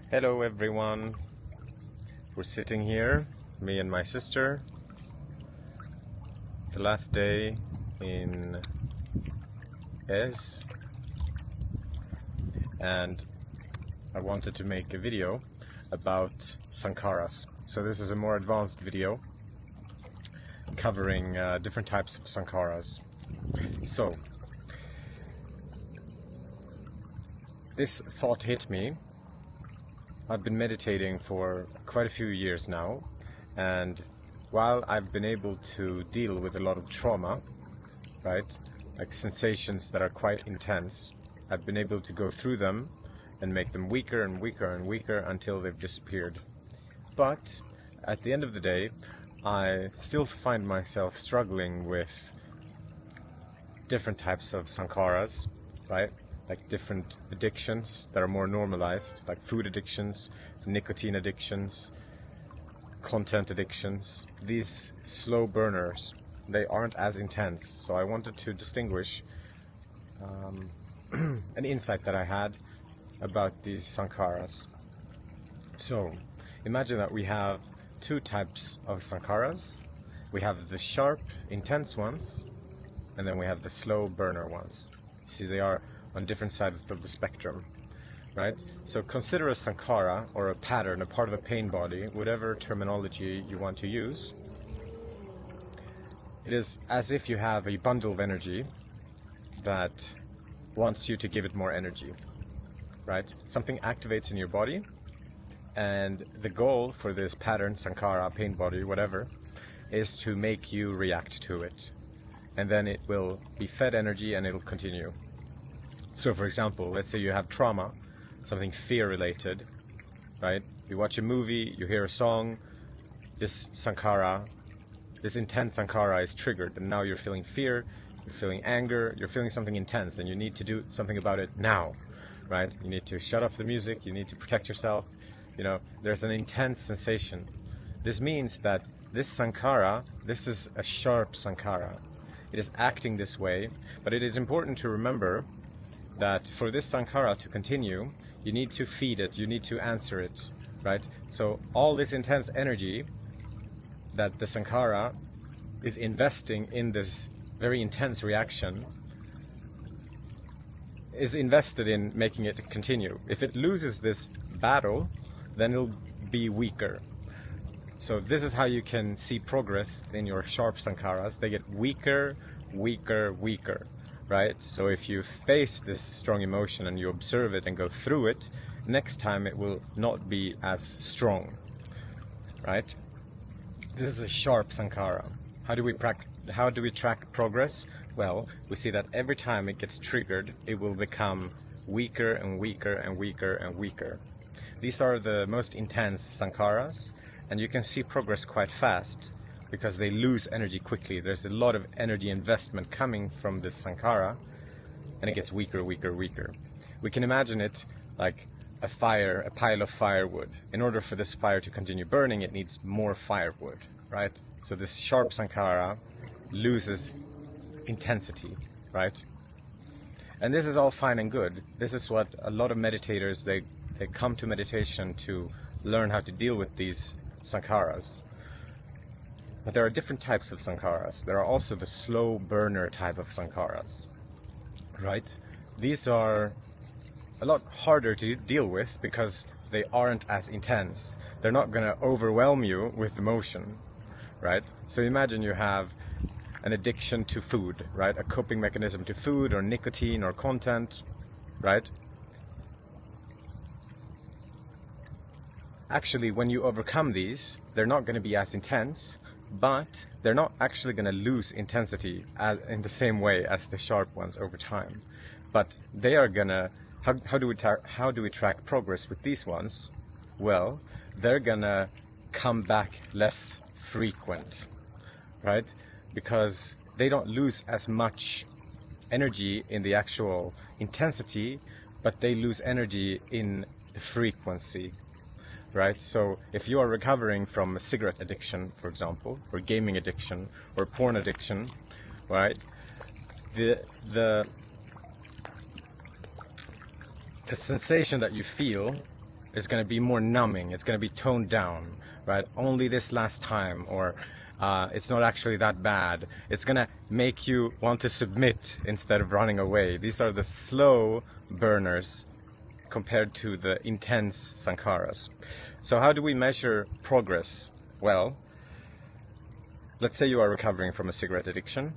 Hello everyone, we're sitting here, me and my sister, the last day in Es, and I wanted to make a video about sankharas. So this is a more advanced video covering different types of sankharas. So this thought hit me. I've been meditating for quite a few years now, and while I've been able to deal with a lot of trauma, right, like sensations that are quite intense, I've been able to go through them and make them weaker and weaker and weaker until they've disappeared. But at the end of the day, I still find myself struggling with different types of sankharas, right? Like different addictions that are more normalized, like food addictions, nicotine addictions, content addictions. These slow burners, they aren't as intense. So I wanted to distinguish an insight that I had about these sankharas. So imagine that we have two types of sankharas. We have the sharp, intense ones, and then we have the slow burner ones. See, they are on different sides of the spectrum, right? So consider a sankara, or a pattern, a part of a pain body, whatever terminology you want to use. It is as if you have a bundle of energy that wants you to give it more energy, right? Something activates in your body, and the goal for this pattern, sankara, pain body, whatever, is to make you react to it. And then it will be fed energy and it'll continue. So for example, let's say you have trauma, something fear-related, right? You watch a movie, you hear a song, this sankara, this intense sankara is triggered, and now you're feeling fear, you're feeling anger, you're feeling something intense, and you need to do something about it now, right? You need to shut off the music, you need to protect yourself, you know, there's an intense sensation. This means that this sankara, this is a sharp sankara. It is acting this way, but it is important to remember that for this sankara to continue, you need to feed it, you need to answer it, right? So all this intense energy that the sankara is investing in this very intense reaction is invested in making it continue. If it loses this battle, then it'll be weaker. So this is how you can see progress in your sharp sankharas. They get weaker, weaker, weaker. Right? So if you face this strong emotion and you observe it and go through it, next time it will not be as strong. Right? This is a sharp sankara. How do we track progress? Well, we see that every time it gets triggered, it will become weaker and weaker and weaker and weaker. These are the most intense sankharas, and you can see progress quite fast, because they lose energy quickly. There's a lot of energy investment coming from this sankara, and it gets weaker, weaker, weaker. We can imagine it like a fire, a pile of firewood. In order for this fire to continue burning, it needs more firewood, right? So this sharp sankara loses intensity, right? And this is all fine and good. This is what a lot of meditators, they come to meditation to learn how to deal with these sankharas. But there are different types of sankharas. There are also the slow burner type of sankharas, right? These are a lot harder to deal with because they aren't as intense. They're not going to overwhelm you with emotion, right? So imagine you have an addiction to food, right? A coping mechanism to food or nicotine or content, right? Actually, when you overcome these, they're not going to be as intense, but they're not actually going to lose intensity in the same way as the sharp ones over time. But they are going to, how do we track progress with these ones? Well, they're going to come back less frequent, right? Because they don't lose as much energy in the actual intensity, but they lose energy in the frequency. Right? So if you are recovering from a cigarette addiction, for example, or gaming addiction, or porn addiction, right? The sensation that you feel is going to be more numbing. It's going to be toned down, right? Only this last time, or it's not actually that bad. It's going to make you want to submit instead of running away. These are the slow burners compared to the intense sankharas. So how do we measure progress? Well, let's say you are recovering from a cigarette addiction.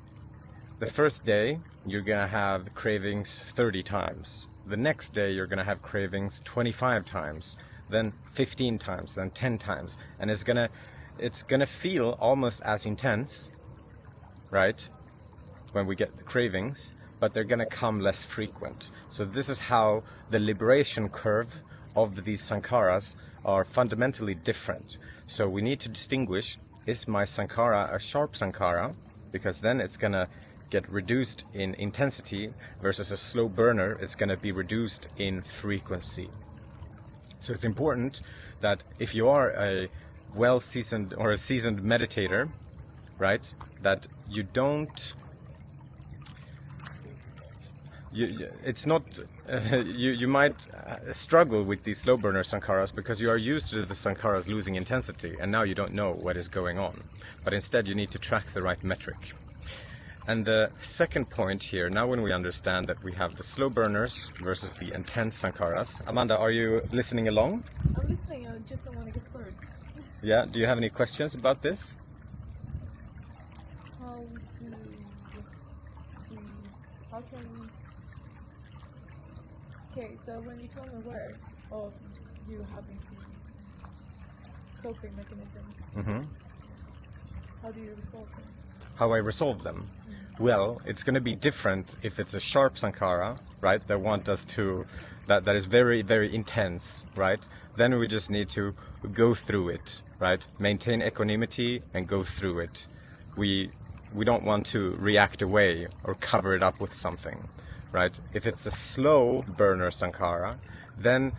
The first day, you're going to have cravings 30 times. The next day, you're going to have cravings 25 times, then 15 times, then 10 times. And it's going to feel almost as intense, right, when we get the cravings, but they're going to come less frequent. So this is how the liberation curve of these sankharas are fundamentally different. So we need to distinguish, is my sankara a sharp sankara? Because then it's going to get reduced in intensity, versus a slow burner, it's going to be reduced in frequency. So it's important that if you are a well-seasoned or a seasoned meditator, right, that you don't, it's not, you might struggle with these slow burner sankharas because you are used to the sankharas losing intensity, and now you don't know what is going on. But instead you need to track the right metric. And the second point here, now when we understand that we have the slow burners versus the intense sankharas. Amanda, are you listening along? I'm listening, I just don't want to get bored. Yeah, do you have any questions about this? How can... Okay, so when you become aware of you having these coping mechanisms, how do you resolve them? How I resolve them? Well, it's going to be different if it's a sharp sankara, right, that want us to, that is very, very intense, right? Then we just need to go through it, right? Maintain equanimity and go through it. We don't want to react away or cover it up with something, right? If it's a slow burner sankara, then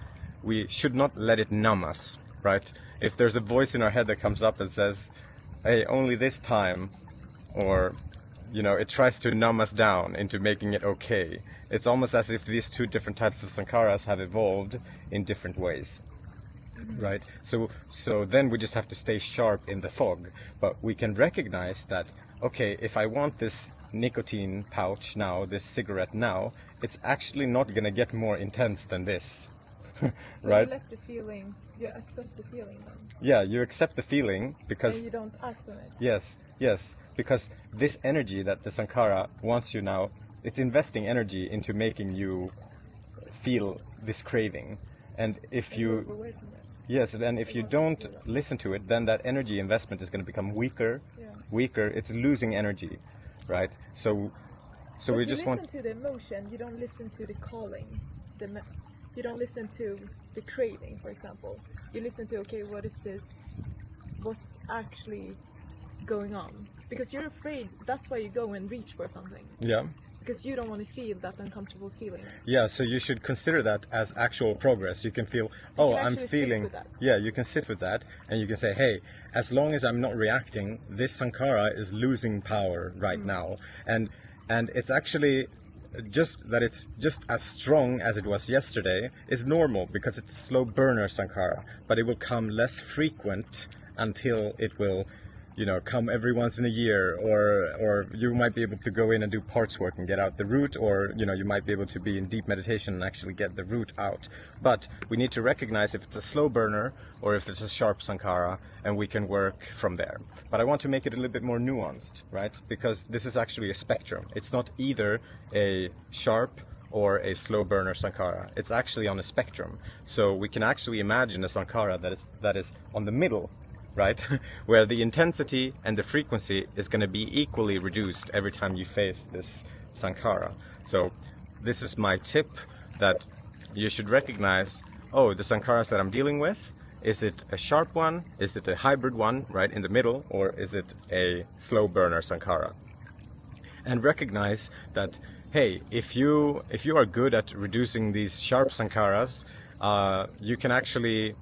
we should not let it numb us, right? If there's a voice in our head that comes up and says, hey, only this time, or you know, it tries to numb us down into making it okay. It's almost as if these two different types of sankharas have evolved in different ways, right? So then we just have to stay sharp in the fog. But we can recognize that, okay, if I want this nicotine pouch now, this cigarette now, it's actually not going to get more intense than this, so right? You let the feeling, you accept the feeling then? Yeah, you accept the feeling because... And you don't act on it? Yes, yes. Because this energy that the sankara wants you now, it's investing energy into making you feel this craving. And if you... Yes, then if you don't listen to it, then that energy investment is going to become weaker, weaker. It's losing energy, right? So we just want... You listen to the emotion, you don't listen to the calling. You don't listen to the craving, for example. You listen to, okay, what is this? What's actually going on? Because you're afraid, that's why you go and reach for something. Yeah. Because you don't want to feel that uncomfortable feeling. Yeah, so you should consider that as actual progress. You can feel, oh, I'm feeling... Yeah, you can sit with that and you can say, hey, as long as I'm not reacting, this sankara is losing power right now. And it's actually just that it's just as strong as it was yesterday is normal because it's slow burner sankara. But it will come less frequent until it will, you know, come every once in a year, or you might be able to go in and do parts work and get out the root, or you know, you might be able to be in deep meditation and actually get the root out. But we need to recognize if it's a slow burner or if it's a sharp sankara, and we can work from there. But I want to make it a little bit more nuanced, right? Because this is actually a spectrum. It's not either a sharp or a slow burner sankara. It's actually on a spectrum. So we can actually imagine a sankara that is on the middle, right? Where the intensity and the frequency is going to be equally reduced every time you face this sankara. So this is my tip, that you should recognize, oh, the sankaras that I'm dealing with, is it a sharp one, is it a hybrid one right in the middle, or is it a slow burner sankara? And recognize that, hey, if you are good at reducing these sharp sankaras, you can actually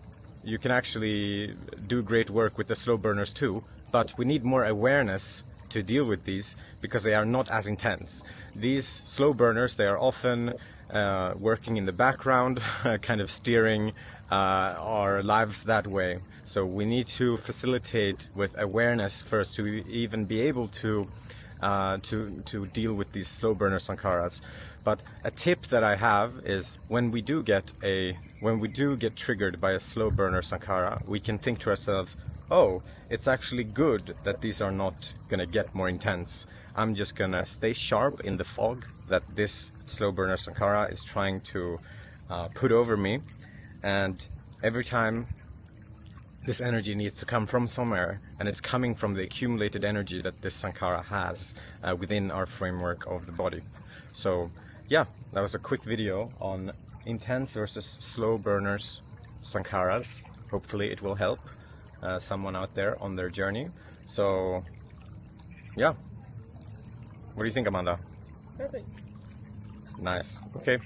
do great work with the slow burners too, but we need more awareness to deal with these because they are not as intense. These slow burners, they are often working in the background, kind of steering our lives that way. So we need to facilitate with awareness first to even be able to deal with these slow burner sankharas. But a tip that I have is when we do get triggered by a slow burner sankhara, we can think to ourselves, oh, it's actually good that these are not gonna get more intense. I'm just gonna stay sharp in the fog that this slow burner sankhara is trying to put over me, and every time this energy needs to come from somewhere, and it's coming from the accumulated energy that this sankhara has within our framework of the body. So yeah, that was a quick video on intense versus slow burners sankharas. Hopefully it will help someone out there on their journey. So yeah, what do you think, Amanda? Perfect. Nice. Okay.